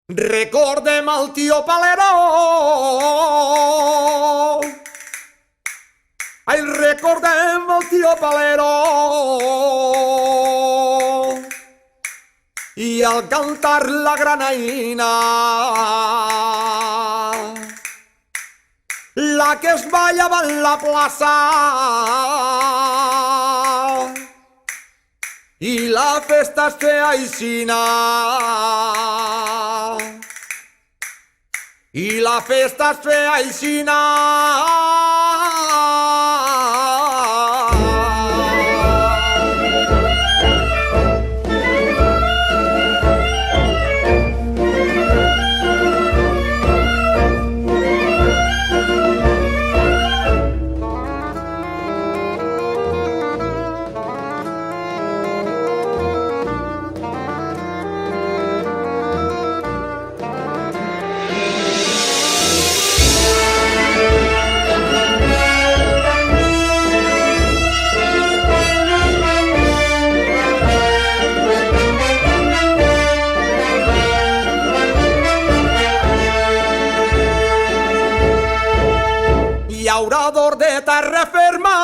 Recordem el tio Palero. Ai, recordem el tio Palero. I al cantar la granaïna, la que es ballava en la plaça, i la festa es feia aixina, i la festa es feia aixina. Llaurador de terra ferma,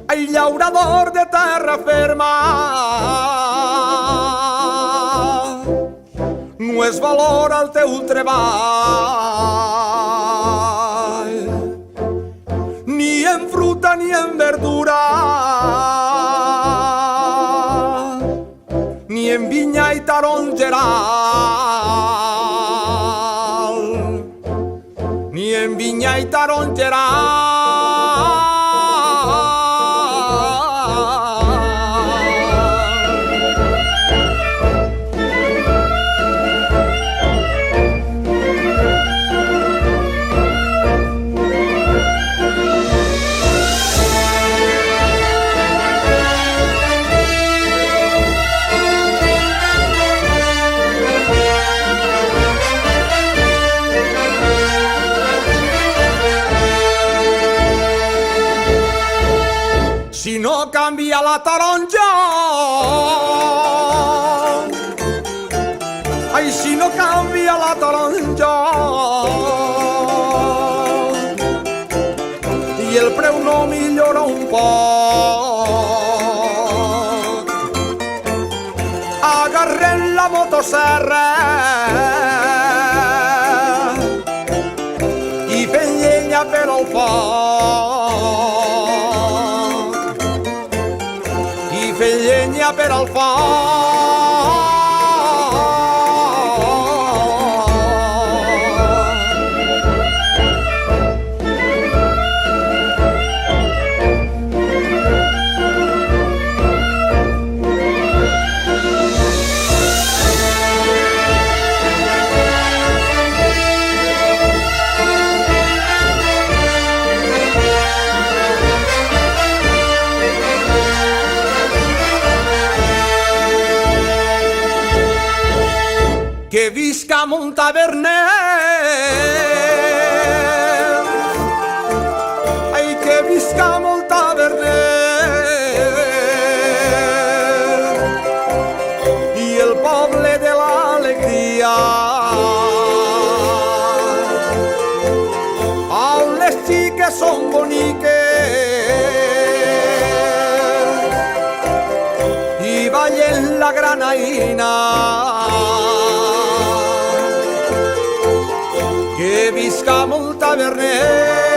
ai, llaurador de terra ferma, no es valora el teu treball, ni en fruta ni en verdura, ni en vinya i tarongeral, ni en vinya i tarongeral. Si no canvia la taronja, ai, si no canvia la taronja, i el preu no millora un poc, agarrem la motosserra i fem llenya per al foc, fent llenya per al foc. Que visca mon taverner, ai, que visca mon taverner, i el poble de l'alegria, on les xiques són boniques i ballen la granaïna. Que visca mon taverner.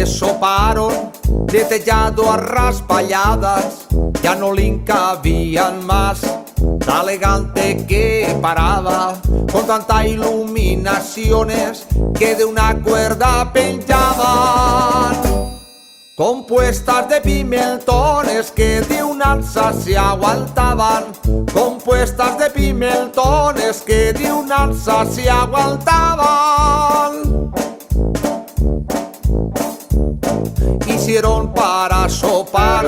le soparon de tellado a raspalladas, ya no le cabían más la elegante que paraba con tanta iluminaciones que de una cuerda penchaban, compuestas de pimentones que de un alza se aguantaban, compuestas de pimentones que de un alza se aguantaban. Hicieron para sopar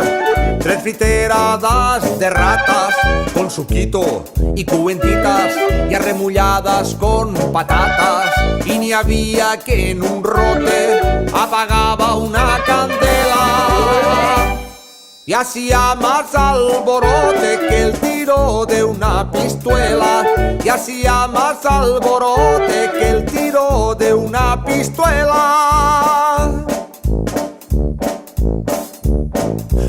3 friteradas de ratas con suquito y cubentitas y arremulladas con patatas, y ni había que en un rote apagaba una candela y hacía más alborote que el tiro de una pistola, y hacía más alborote que el tiro de una pistola.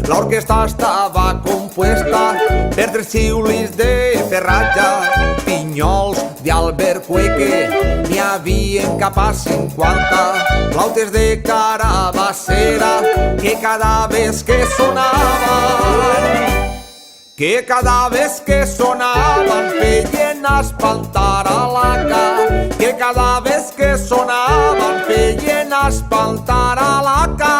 La orquesta estava compuesta per 3 xiulis de ferratge, pinyols d'Albercueque, n'hi havien cap a 50, flautes de carabassera que cada vez que sonaven feien espantar a l'Aca, que cada vez que sonaven feien espantar a l'Aca.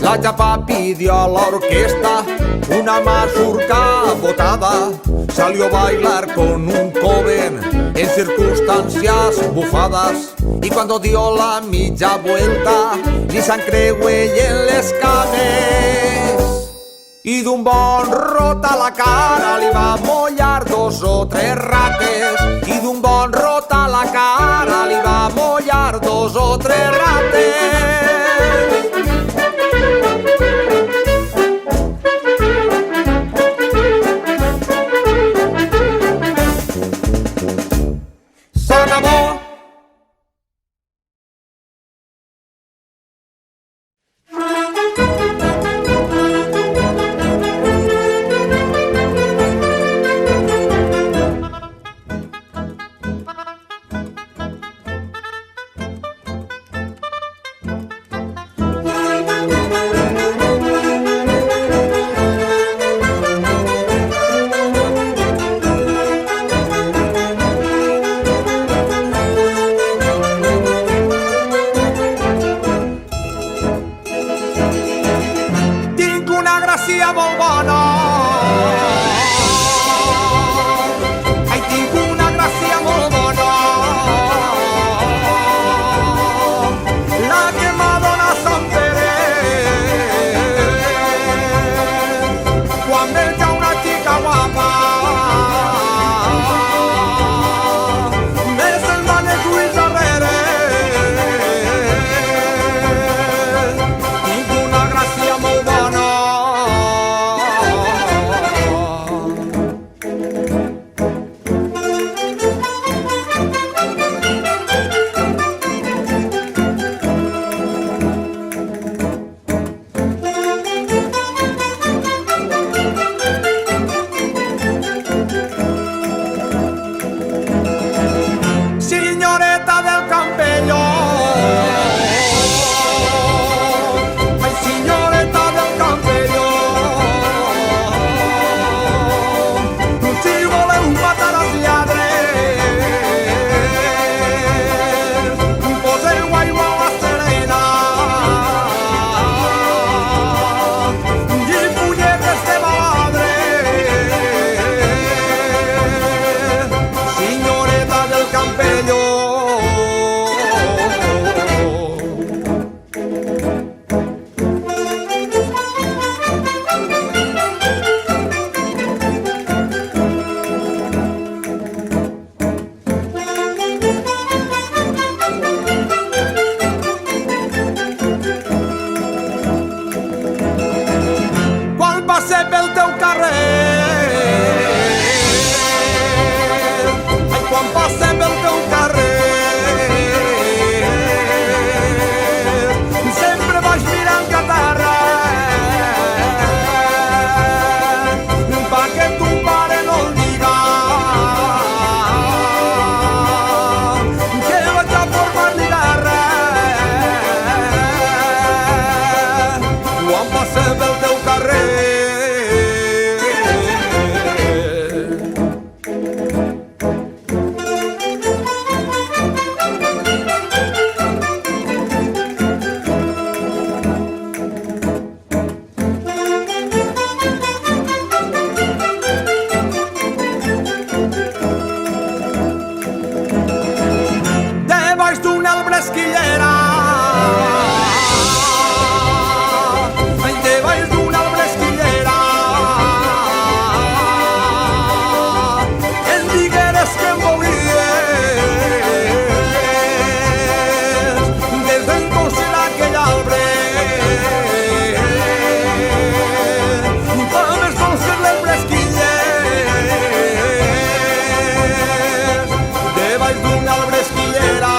La chapa pidió a la orquesta una mazurca botada, salió a bailar con un joven en circunstancias bufadas, y cuando dio la mitja vuelta li s'encreuellen les cames i d'un bon rot a la cara li va mollar 2 o 3 rates, i d'un bon rot a la cara li va mollar 2 o 3 rates. S'acabó. passe pel teu carrer sempre vaig mirant cap a terra perquè tu pare no el diga que vaig a formar-li guerra quan passe pel teu carrer. Debaix d'una albresquillera, debaix d'una albresquillera, em digueres que em volies des d'entorcer aquell arbre com es dolces les bresquilles debaix d'una albresquillera.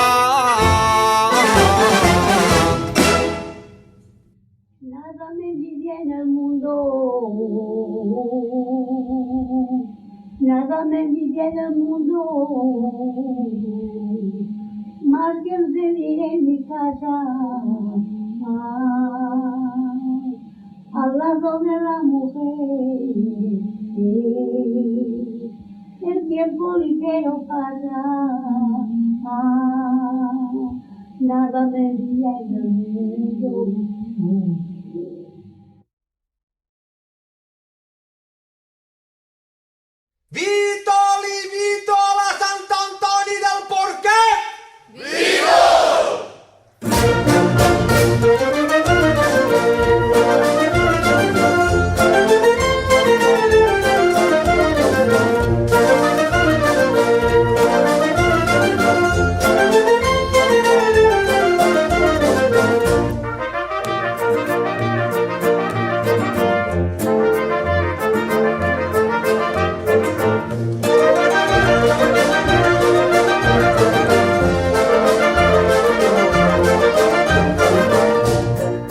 Nada me envidia en el mundo, nada me envidia en el mundo, más que el vivir en mi casa, al lado de la mujer, el tiempo ligero pasa, nada me envidia en el mundo. Vítoli, vítola, Sant Antoni del Porquet!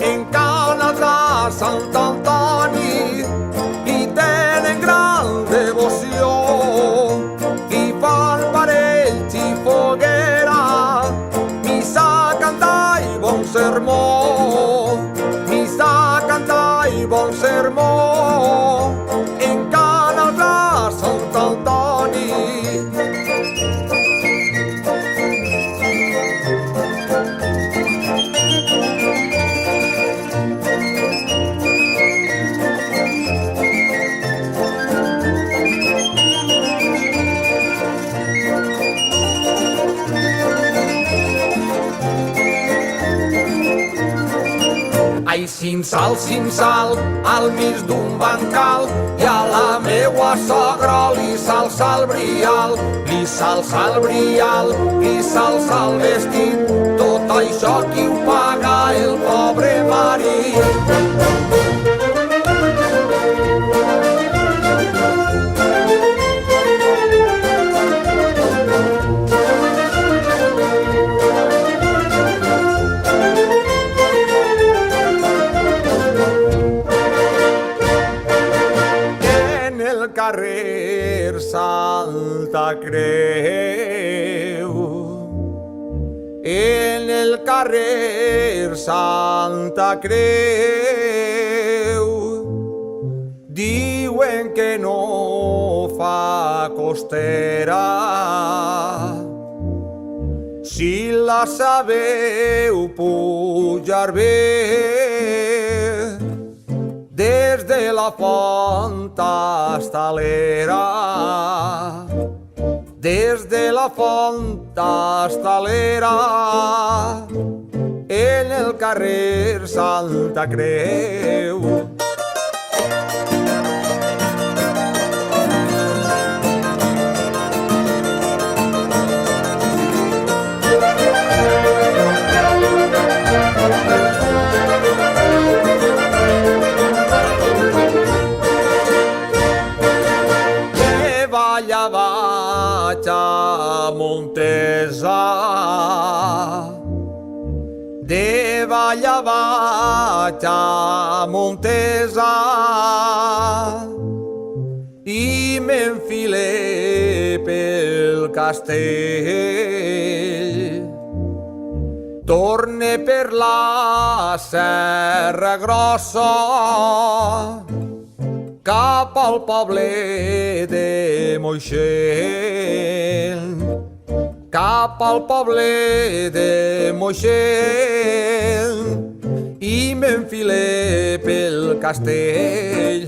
En Canes de Sant Antoni hi tenen gran devoció i fan parells i foguera, missa, cantar i bon sermó, missa, cantar i bon sermó. En Canes de Sant Antoni. Ai, cinsal, al mig d'un bancal, i a la meua sogra li s'alça el brial, li s'alça el brial, li s'alça el vestit, tot això qui ho paga? El pobre marit. Carrer Santa Creu, en el carrer Santa Creu, diuen que no fa costera. Si la sabeu pujar bé, des de la font hasta l'era, des de la font hasta l'era, en el carrer Santa Creu. Allà vaig a mon Montesa, de vall a baix a Montesa, i m'enfilé pel castell. Torne per la Serra Grossa cap al poble de Moixent, cap al poble de Moixent, i m'enfilé pel castell.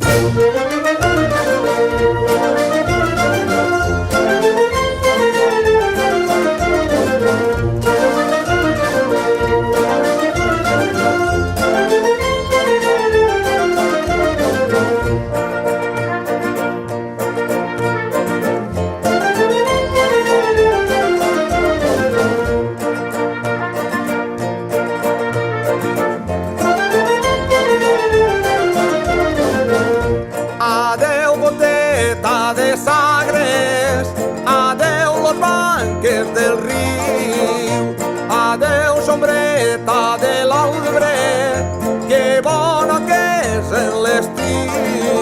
Del riu, adeu sombreta de l'Albre, que bona que és en l'estiu,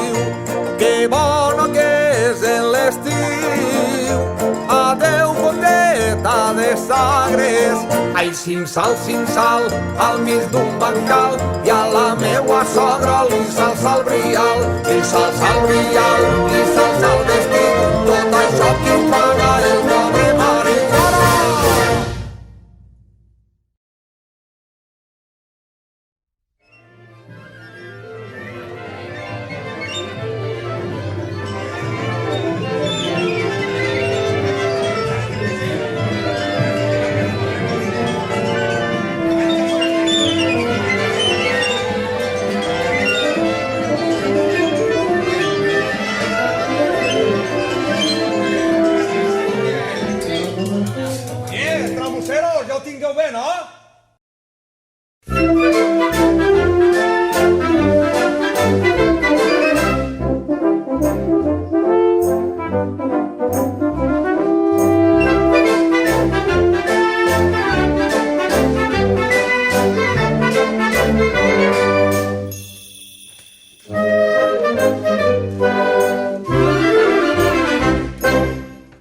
que bona que és en l'estiu. Adeu boteta de Sagres, ai cinsal, al mig d'un bancal, i a la meua sogra li salsa el brial, li salsa el brial, li salsa el vestit, tot això qui paga el pobre mare. Ja ho tingueu bé, no?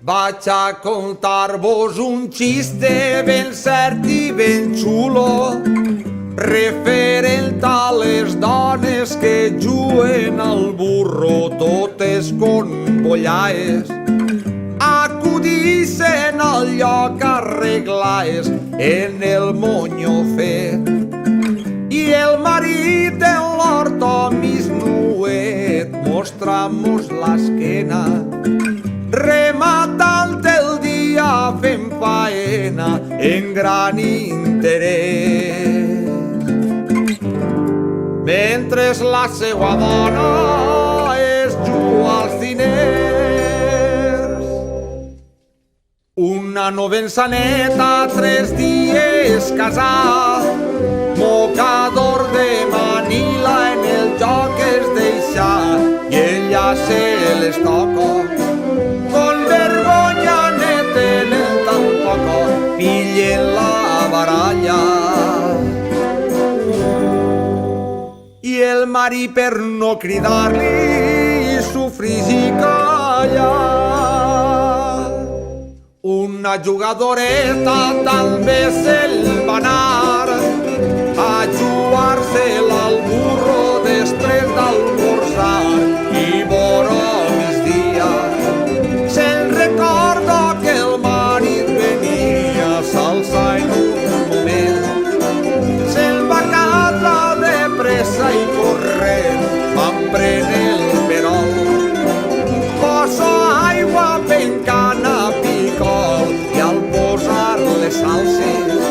Vaig a contar-vos un xiste ben cert i ben xulo, referent a les dones que juguen al burro totes con bollaes, acudissen al lloc arreglaes en el monyo fet, i el marit en l'horto mis nuet mostramos l'esquena, rematant el dia fent faena en gran interès. Mentre la seua dona es juga als diners. Una novençaneta, 3 dies casat, mocador de Manila en el joc es deixa i ella se les toca. Con vergonya netenen tan poco, pillen la baralla. I el marit per no cridar-li sofrix i callar. Una jugadoreta també se'l va anar a jugar-se-la al burro després d'almorzar i vora migdia. Se'n recorda que el marit venia a salsa en un moment. Se'n va a casa de pressa i corrent, van prendre el perol. Poso aigua ben cana picol i al posar les salses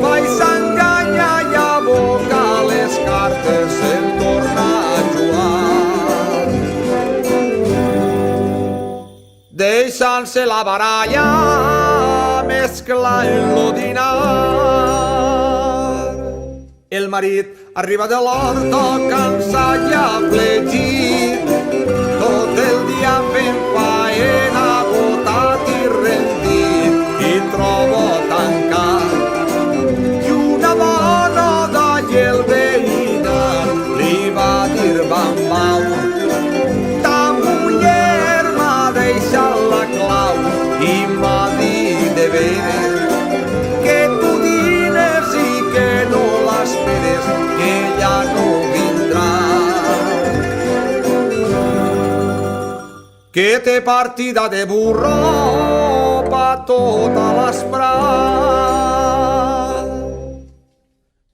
vaig enganyar i abocar les cartes en tornar a jugar. Deixant-se la baralla mescla en lo dinar. El marit arriba de l'horta cansat i afligit, tot el dia fent faena, botat i rendit, i que té partida de burro pa tota l'esprà.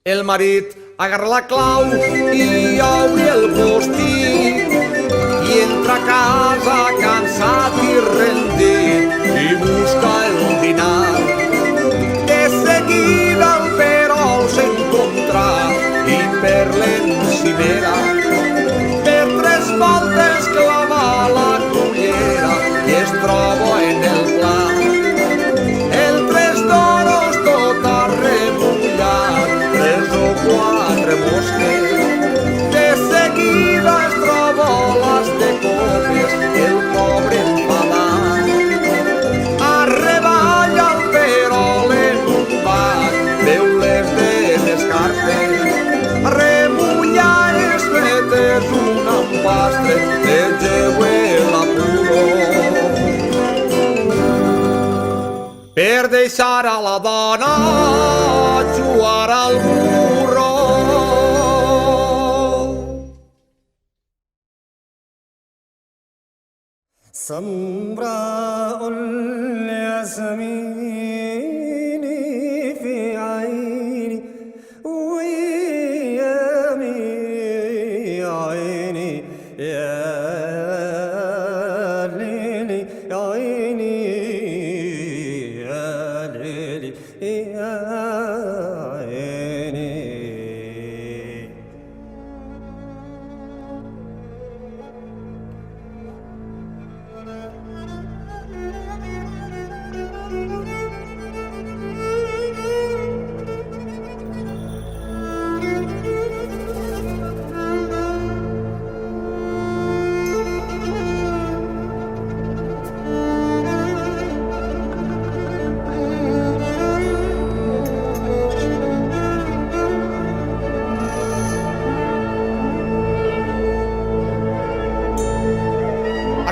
El marit agarra la clau i obre el postit i entra a casa cansat i rendit i busca el dinar. De seguida el perol s'encontrà i per l'encimera per 3 voltes clava la cullera i es troba en el pla el 3 d'oros tot arremollat, 3 o 4 mosques. De seguida es troba les de copes, el pobre enfadat arreballa el perol en un bac, veu les de les cartes remullar fetes un empastre de gehuela puro per deixar a la dona jugar al burro. سمراء الياسمين في عيني ويامي عيني يا ليلي عيني يا ليلي يا عيني.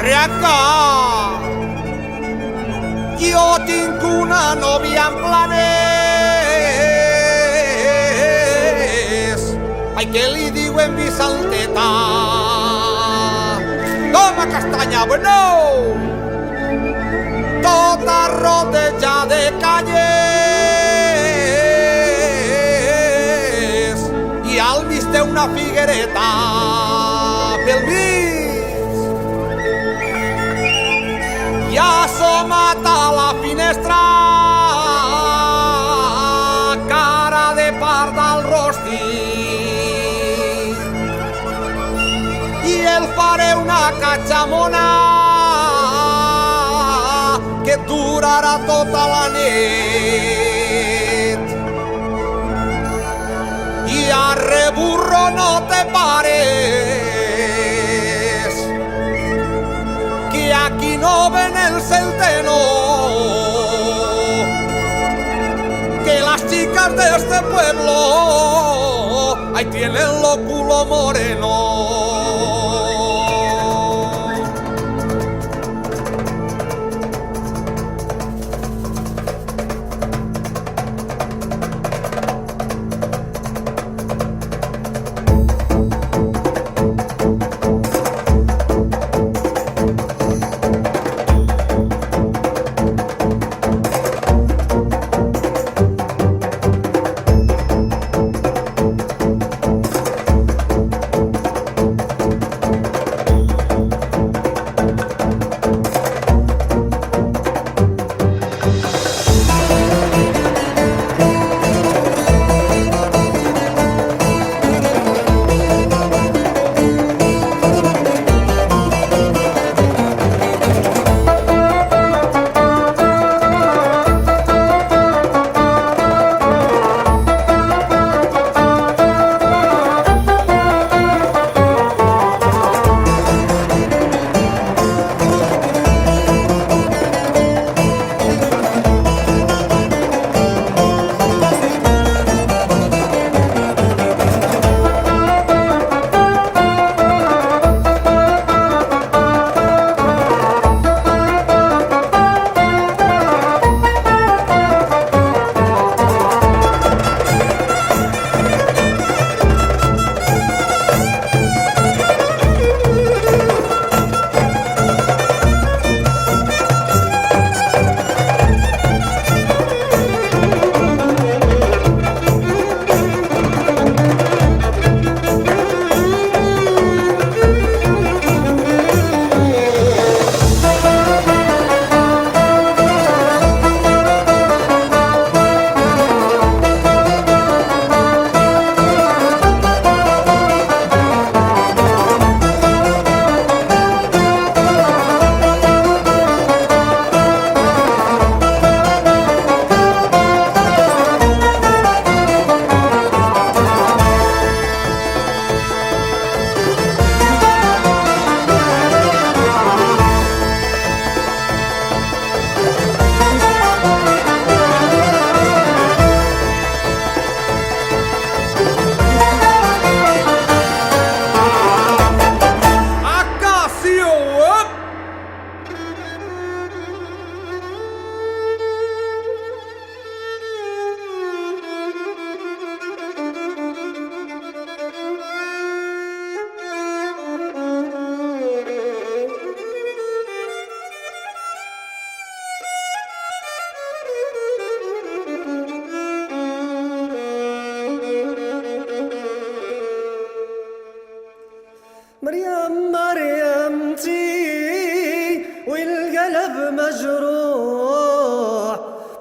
Riaca, jo tinc una nòvia en Planes, ai que li diuen Vicenteta. Toma castanya, bueno! Tota rodeja de canyes i al mig té una figuereta pel mig. I assomat a la finestra, cara de part al rostit, i el faré una catxamona que durarà tota la nit. I arre burro no te pares, que aquí no ven el centeno, que las chicas de este pueblo ahí tienen lo culo moreno.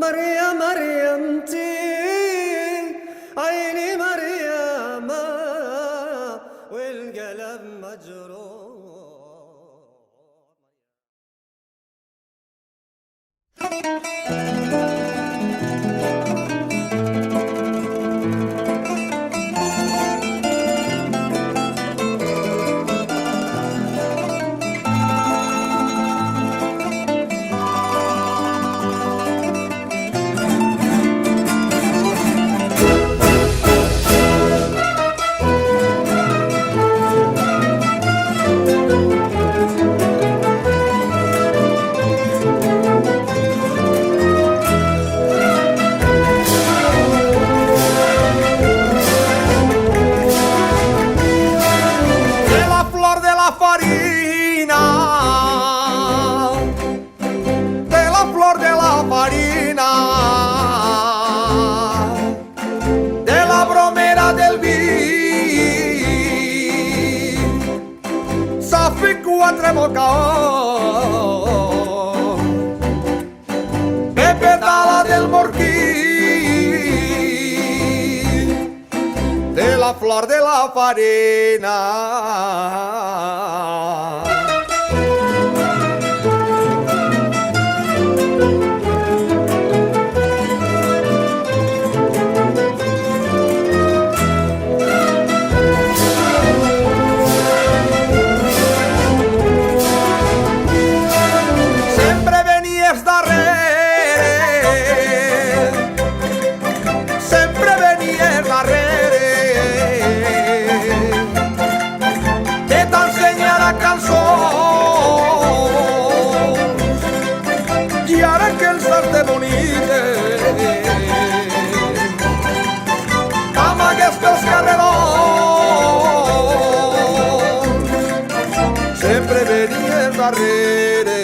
مريم مريمتي عيني مريم والقلب مجروح. Quatre bocaó de petala del morquí, de la flor de la farina. Sempre venies darrere.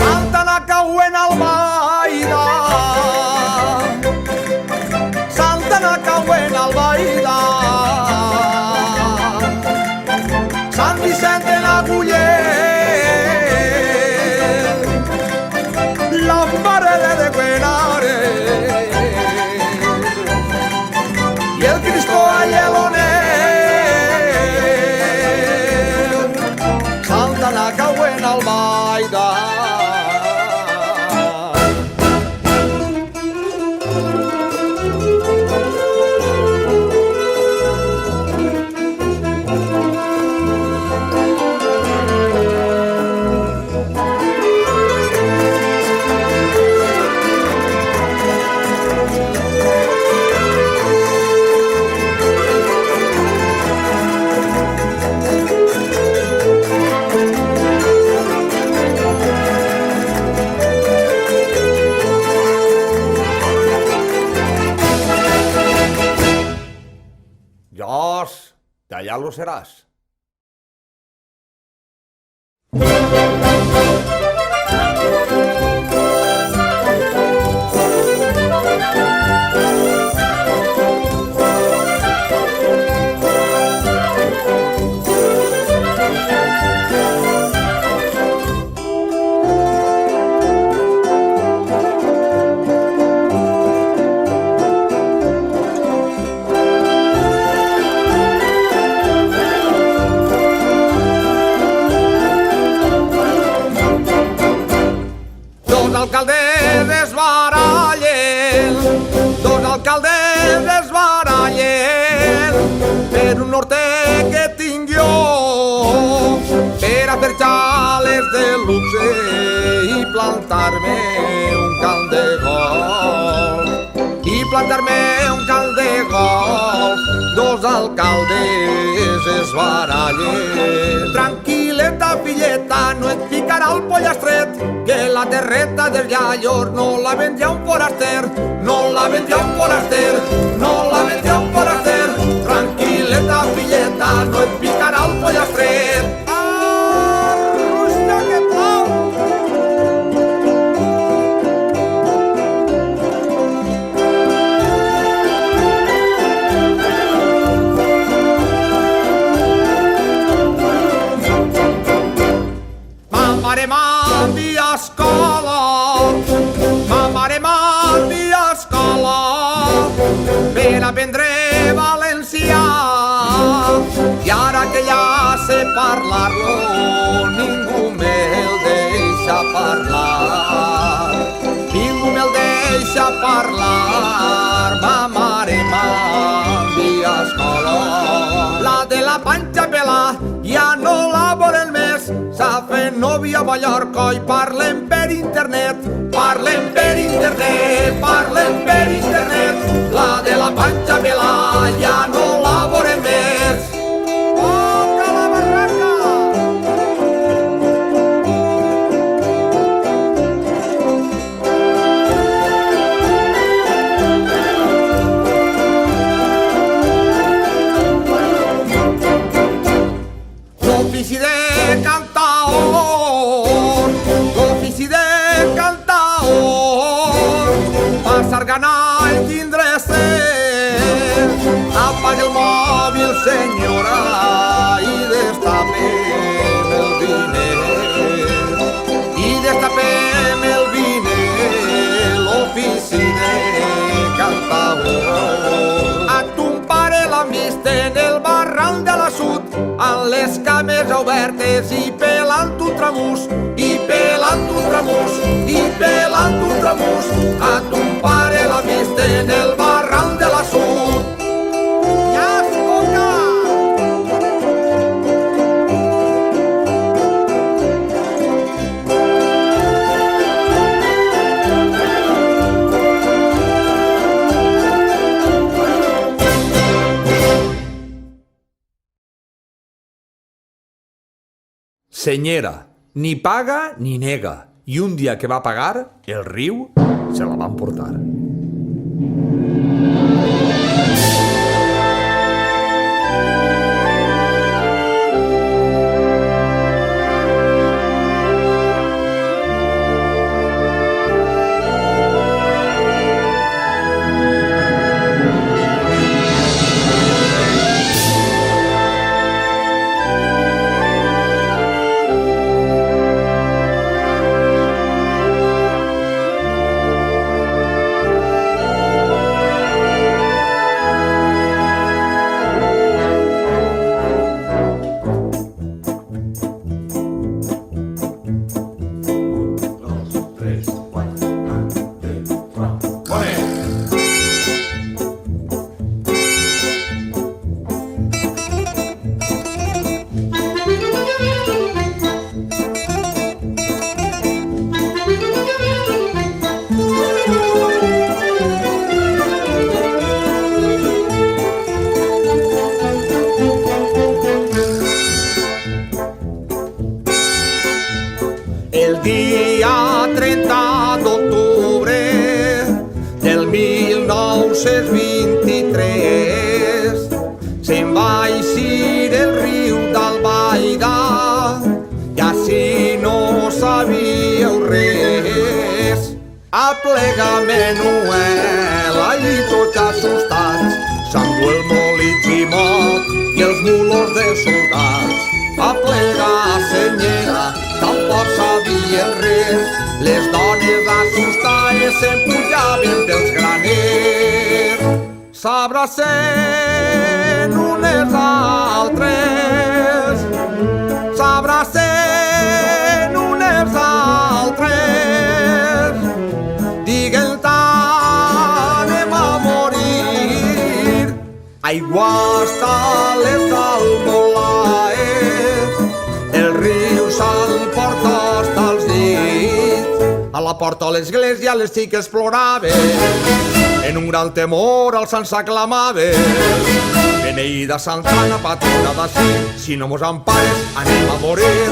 Santa na cauen albaida, Santa na cauen albaida, Sant Vicent en Aguller, la mare de Cuenare, y el Cristo Alleloner, Santa na cauen albaida. Dios, de allá lo serás. Alcaldes es barallen, dos alcaldes es barallen per un norte que tinc jo per a fer xales de luxe i plantar-me un camp de golf, i plantar-me un camp de golf. Dos alcaldes es barallen. Tranquil·leta, filleta, no et picarà el pollastret, que la terreta dels iaios no la vendrà un foraster, no la vendrà un foraster, no la vendrà un foraster. Tranquil·leta, filleta, no et picarà el pollastret. Arruixa't escola, ma mare m'envia a escola per aprendre valencià. I ara que ja sé parlar-lo, ningú me'l deixa parlar. Ningú me'l deixa parlar, ma mare m'envia a escola. La de la panxa pelà ja no la volen més, s'ha fet nòvia a Mallorca i parlem per internet. Parlem per internet, parlem per internet. La de la panxa pelà ja no la volen més. Toca la barraca! L'ofici de cantaor, l'ofici de cantaor, passar gana i tindre set. Apaga el mòbil, senyora, i destapem el vinet. I destapem el vinet, l'ofici de cantaor. A ton pare l'han vist en el barranc de la Sud, amb les cames obertes i pelant un tramús, i pelant un tramús, i pelant un tramús. A ton pare l'ha vist en el barranc de la Sud. Ja es toca! Senyera, ni paga ni nega, i un dia que va pagar, el riu se la van portar. El dia 30 d'octubre del 1923 se'n va eixir el riu d'Albaida i així no sabíeu res. Aplega Menuel, allí tots assustats, s'endú el molí Ximot i els mulos de soldats. Aplega senyera, tampoc sabien res, les dones assustades s'empujaven pels graners. S'abracen unes altres, s'abracen unes altres, diguen anem a morir. Aigua hasta les almolaes, el riu s'emporta hasta els dits. A la porta de l'església les xiques ploraven, en un gran temor els sants s'aclamaven. Beneïda Santana, patrona d'ací, si no mos empares anem a morir.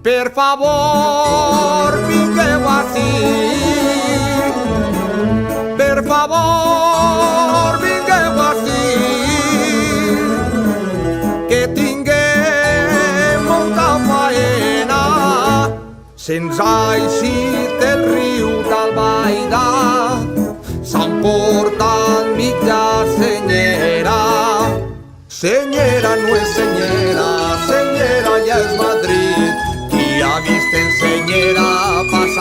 Per favor, vingueu ací, per favor, vingueu ací, que tinguem molta faena. Se'ns ha eixit el riu d'Albaida, s'han portat mitja senyera. Senyera no és senyera, senyera ja és Madrid. Qui ha vist en senyera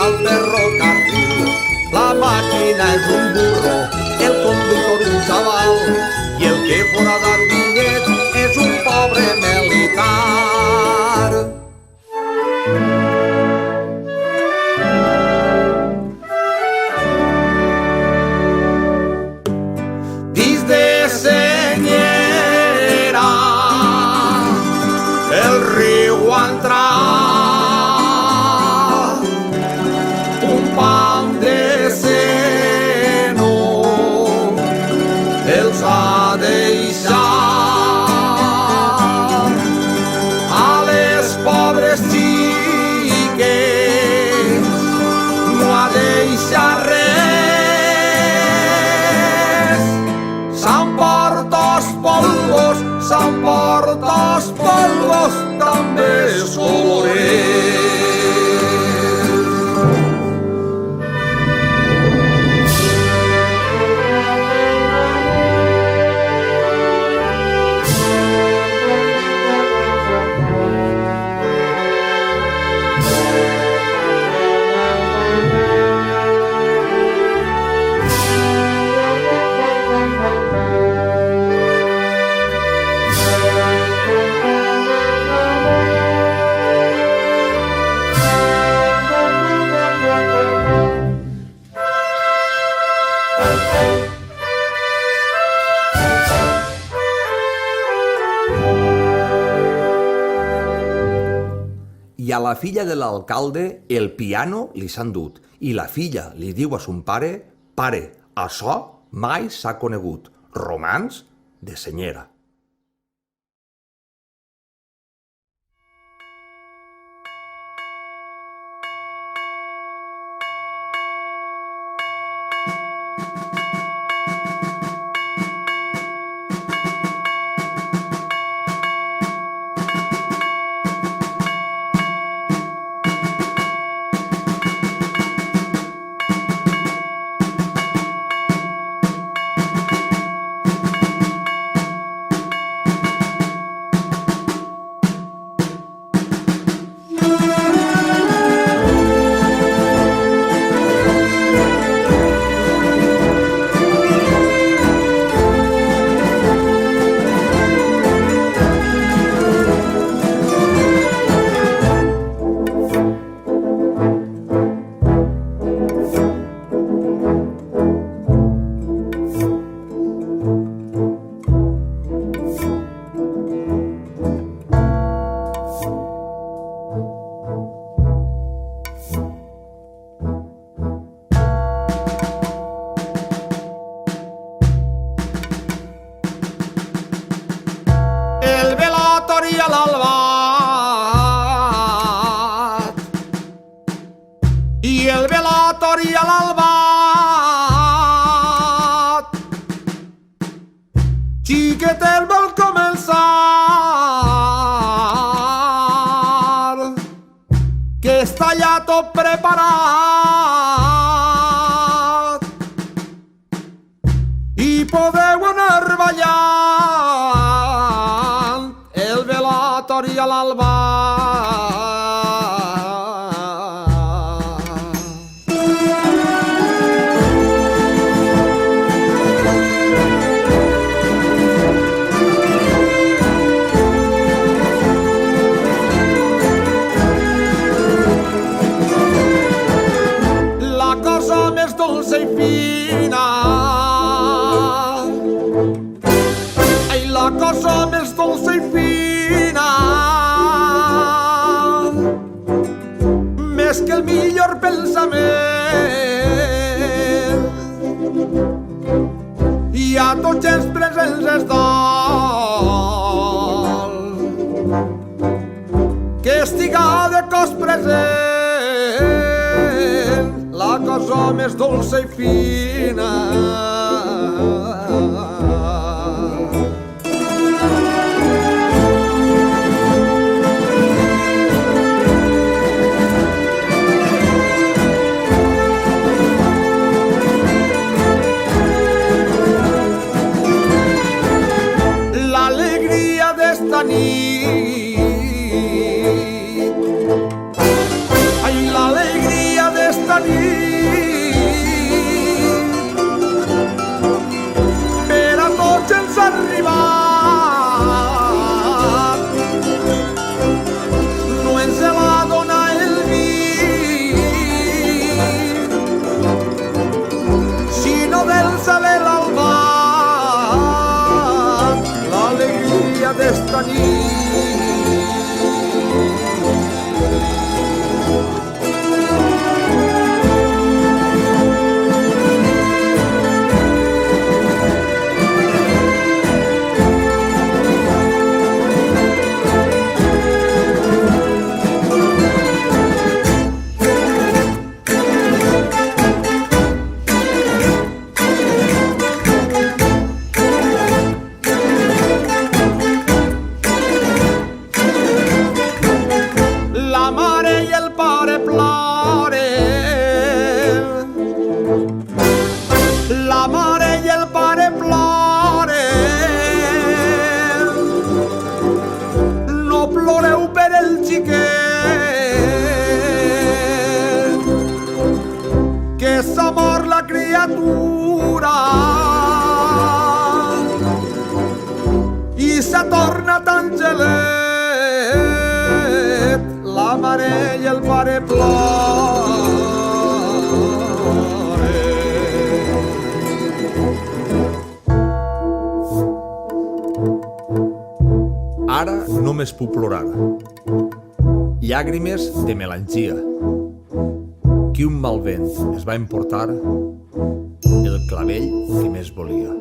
al ferrocarril. La màquina és un burro, el conductor un xaval, i el que fora dar bitllet és un pobre militar. Dins de Senyera el riu entrà un pam de seno els ha deixat a les pobres xiques no ha deixat res. S'emporta els polvos també els colorets. I a la filla de l'alcalde el piano li s'ha endut i la filla li diu a son pare: «Pare, açò mai s'ha conegut. Romanç de Senyera». I a l'albat i el velatori a l'albat, xiquetet vol començar, que està ja tot preparat i podeu anar ballant el velatori a l'alba. La cosa més dolça i fina, ai, la cosa més dolça i fina, més que el millor pensament, i a tots els presents es dol que estiga de cos present la cosa més dolça i fina. L'alegria d'esta nit, ai, l'alegria d'esta ploren, la mare i el pare ploren. No ploreu per el xiquet, que s'ha mort la criatura i s'ha tornat angelet. La mare i el pare ploren. Ara només puc plorar. Llàgrimes de melangia. Que un mal vent es va emportar el clavell que més volia.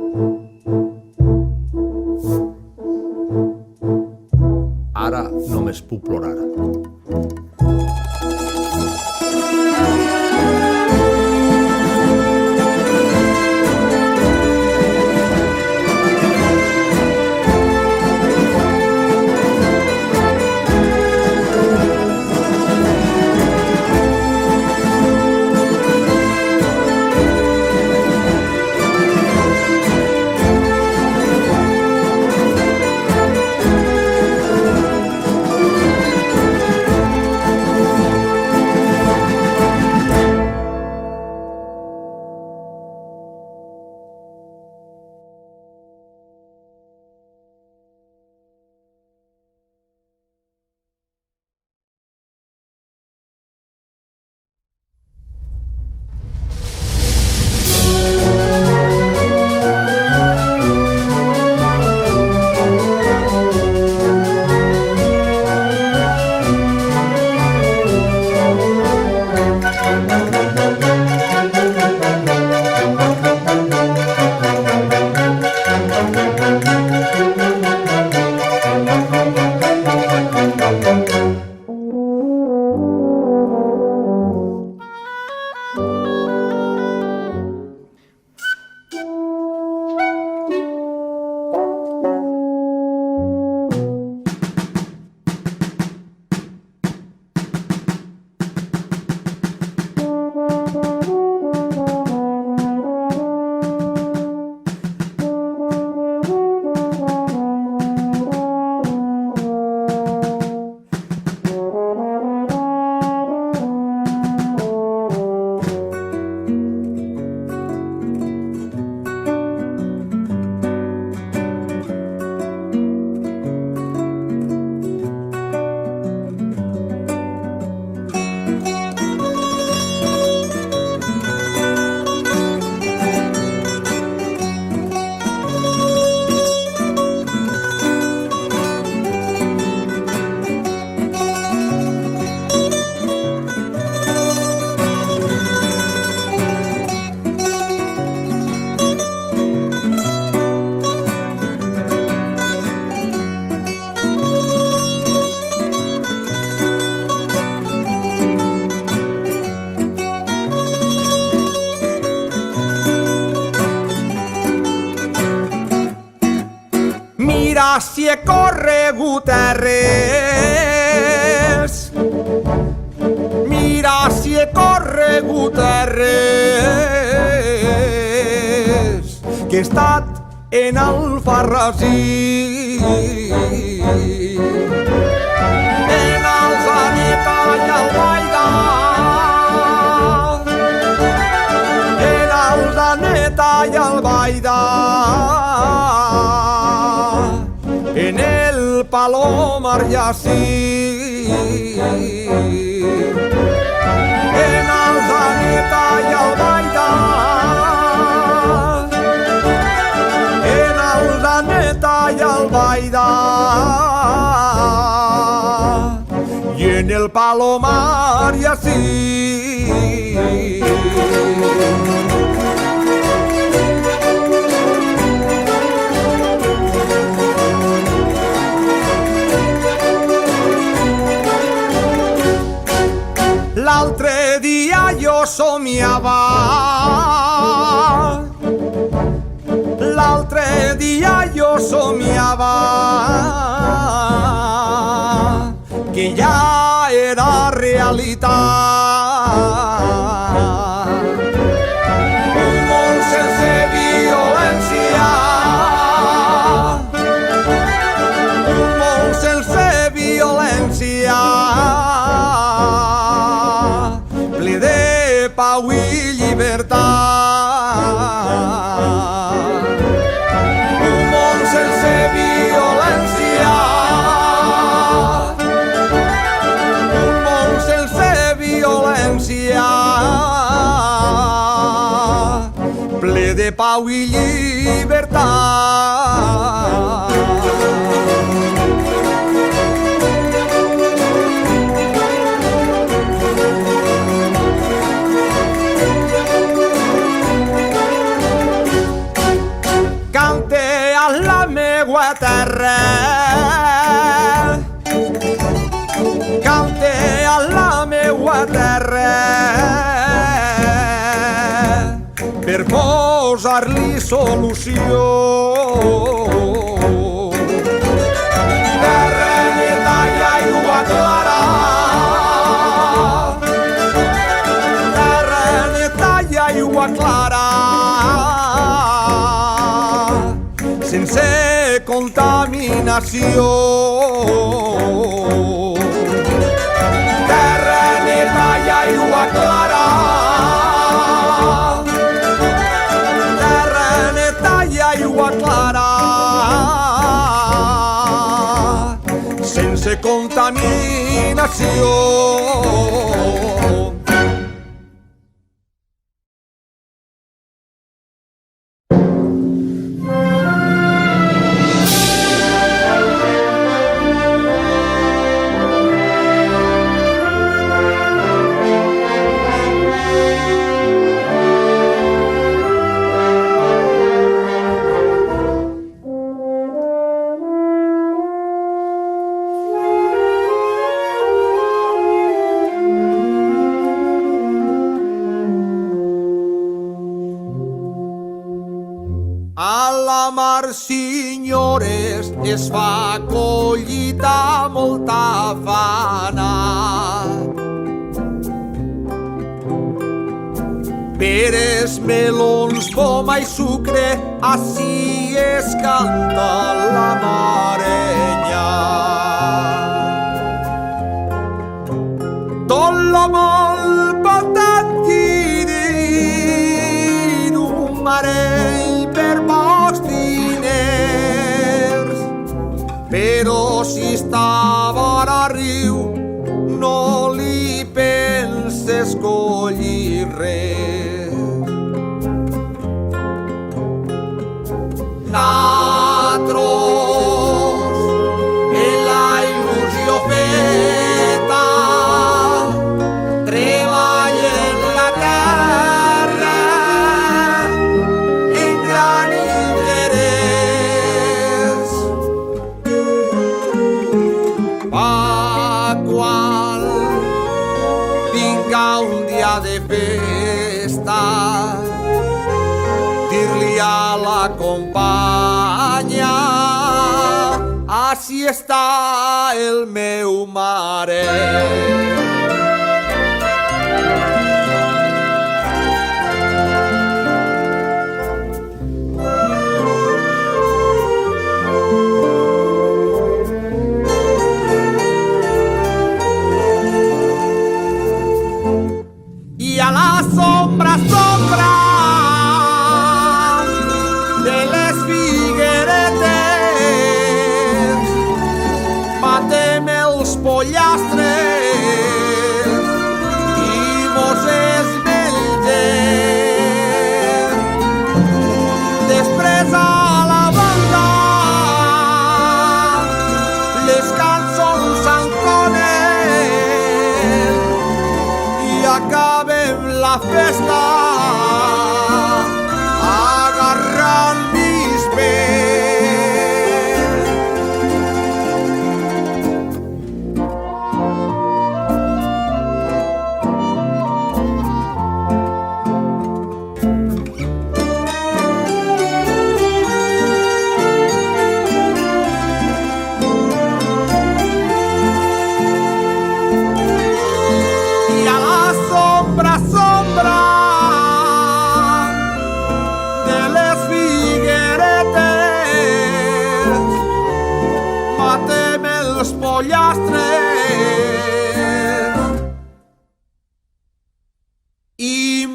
Ara només puc plorar. Mira si he corregut res, mira si he corregut res, que he estat en Alfarrasí, en Alzaneta i Albaida, en Alzaneta i Albaida, en el Palomar y así, en Alzaneta y Albaida, en Alzaneta y Albaida, y en el Palomar y así. L'altre dia jo somiava, l'altre dia jo somiava que ja era realitat, pau i llibertat. Un món sense violència, un món sense violència, ple de pau i llibertat. Cante a la meua terra, cante a la meua terra, per posar-li solució. Terra neta i aigua clara, terra neta i aigua clara, sense contaminació. Terra neta i aigua clara, terra neta i aigua clara, sense contaminació. A la mar, senyores, es fa collita molta fana. Peres, melons, poma i sucre, així es canta la marenya. Tot lo molt patatiri d'un marell per pocs diners, però si està vora riu no li penses collir res. Natros, en la il·lusió feta, treballen la terra en gran interès. Pa quan vinga un dia de festa, dir-li a la companya, així està el meu mare. I a la sombra, sombra de les figueretes, matem els pollastres i mos esmengem. Després a la banda les cançons s'entonen i acabem la festa agarrant mis pés. I a la sombra, sombra de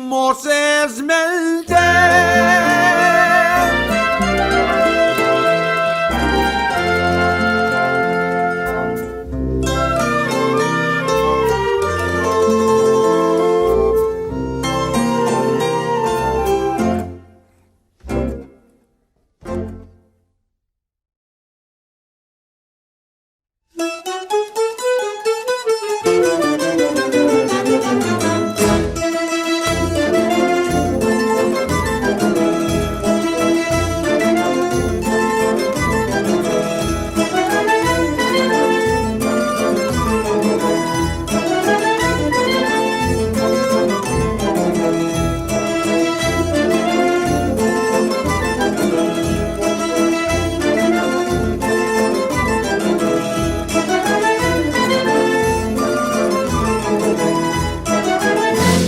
Moses Melde.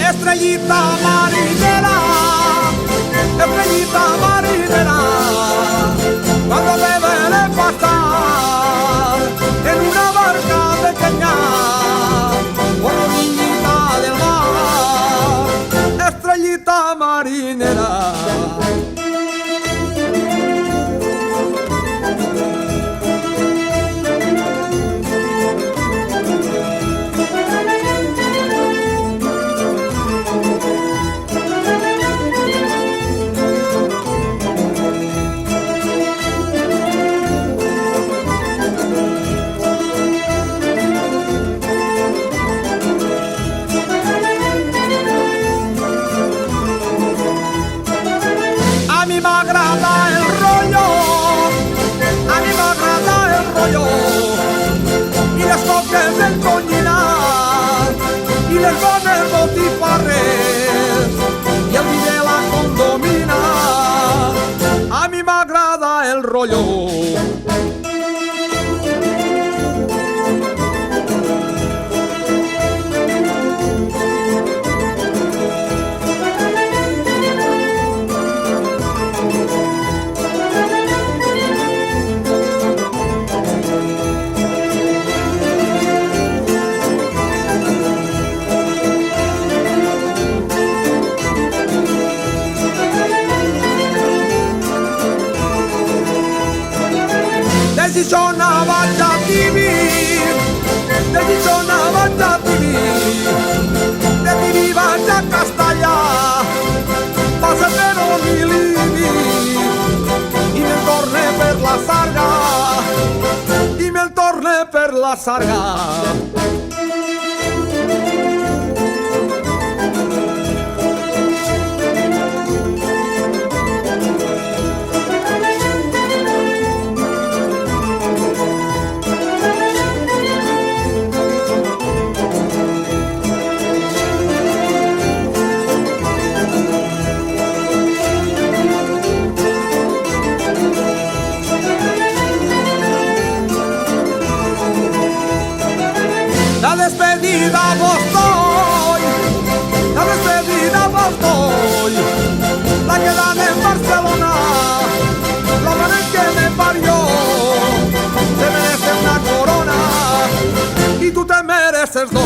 Estrellita marinera, estrellita marinera, cuando debe de pasar en una barca pequeña por la orillita del mar, estrellita marinera. A mí me agrada el rollo, a mí me agrada el rollo, y les toques del coñinar, y les pones botifarres, y el de la condomina. A mí me agrada el rollo. Decisiona vaig a vivir, decisiona vaig a vivir, de vivir vaig a Castellà, passa per Onilivi, i me'n torne per la Sarga, i me'n torne per la Sarga. La despedida vos doy, la despedida vos doy, la que dan en Barcelona, la madre que me parió, se merece una corona y tú te mereces dos.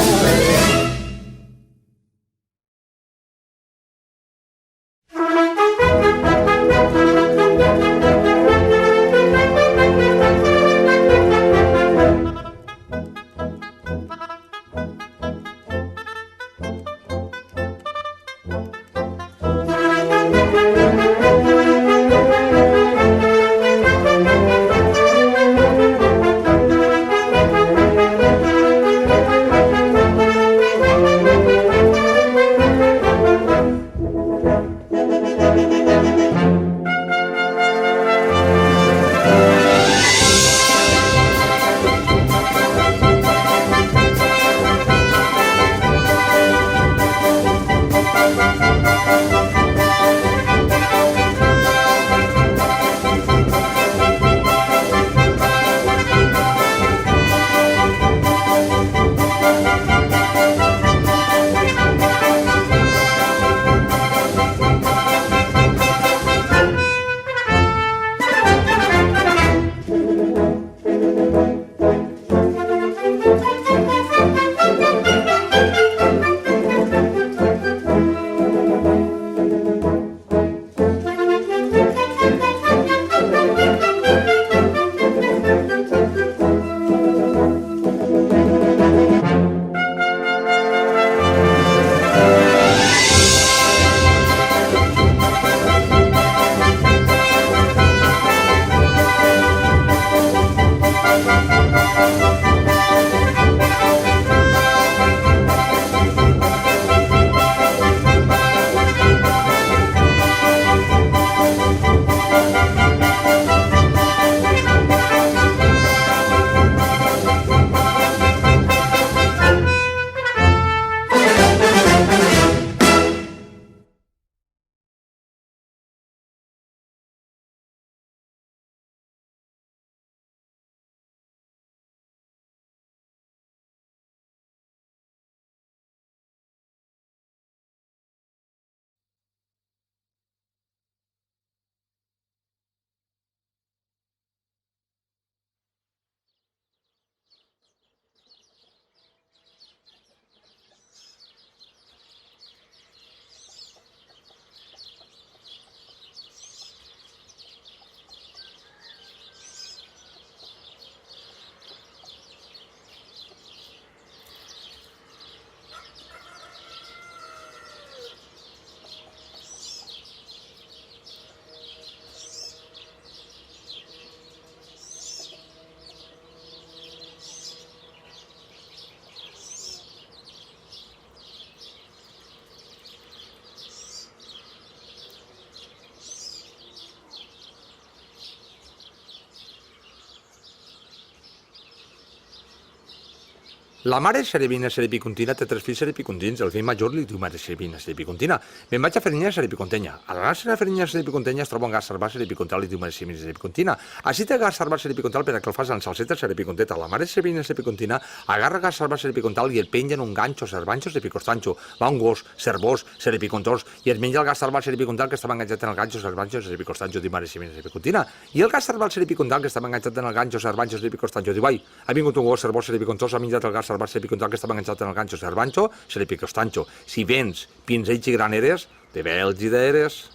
La mare Serevina Seripicontina té 3 fills seripicontins. El fill major li diu mare Serevina Seripicontina. Me'n vaig a Ferinyà Seripicontenya. A la nostra Ferinyà Seripicontenya es troba un gas sarbat seripicontal i diu mare Serevina Seripicontina. Així té gas sarbat seripicontal per a que el fas en salseta seripiconteta. La mare Serevina Seripicontina agarra gas sarbat seripicontal i el penja en un ganxo servanxo seripicostanxo. Va un gos, servós, seripicontors i es menja el gas sarbat seripicontal que estava enganxat en el ganxo servanxo seripicostanxo diu mare Serevina Seripicontina. I el gas sarbat seripicontal que estava enganxat en el ganxo servanxo seripicostanxo diu ai, ha vingut un gos, servós, seripicontors, ha menjat el gas sarbat seripicontal que estava enganxat en el ganxo servanxo seripicostanxo. Si vens, pinzells i graneres, de Bèlgida eres.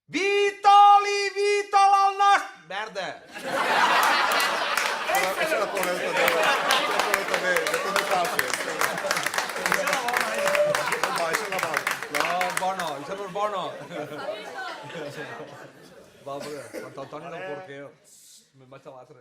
Vitoli, Vitol, el nostre... Merda! Esa la pone de come faccio? No, bono, això no és bono. Va, però, Sant Antoni no porqueo. Me'n vaig a l'altre.